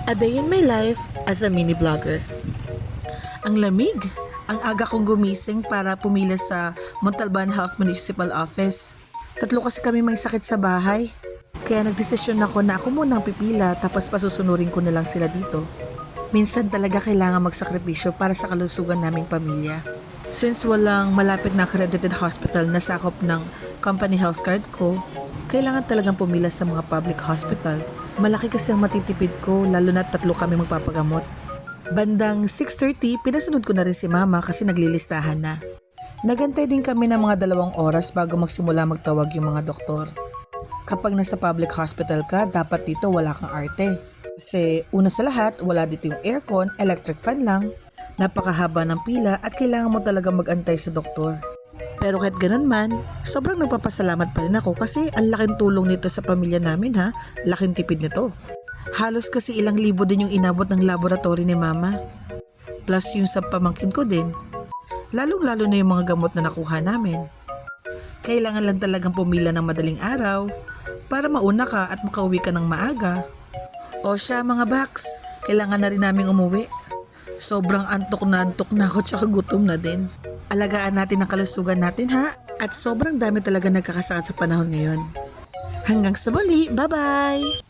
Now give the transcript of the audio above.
A day in my life as a mini vlogger. Ang lamig! Ang aga kong gumising para pumila sa Montalban Health Municipal Office. Tatlo kasi kami may sakit sa bahay. Kaya nagdesisyon ako na ako muna ang pipila tapos pasusunurin ko na lang sila dito. Minsan talaga kailangan magsakripisyo para sa kalusugan naming pamilya. Since walang malapit na accredited hospital na sakop ng company health card ko, kailangan talagang pumila sa mga public hospital. Malaki kasi ang matitipid ko lalo na tatlo kami magpapagamot. Bandang 6:30, pinasunod ko na rin si mama kasi naglilistahan na. Nagantay din kami ng mga 2 oras bago magsimula magtawag yung mga doktor. Kapag nasa public hospital ka, dapat dito wala kang arte. Kasi una sa lahat, wala dito yung aircon, electric fan lang, napakahaba ng pila at kailangan mo talaga magantay sa doktor. Pero kahit ganun man, sobrang nagpapasalamat pa rin ako kasi ang laking tulong nito sa pamilya namin ha, laking tipid nito. Halos kasi ilang libo din yung inabot ng laboratory ni mama. Plus yung sa pamangkin ko din. Lalong-lalo na yung mga gamot na nakuha namin. Kailangan lang talagang pumila ng madaling araw para mauna ka at makauwi ka ng maaga. O siya mga baks, kailangan na rin naming umuwi. Sobrang antok na ako tsaka gutom na din. Alagaan natin ang kalusugan natin ha. At sobrang dami talaga nagkakasakit sa panahon ngayon. Hanggang sa muli, bye-bye!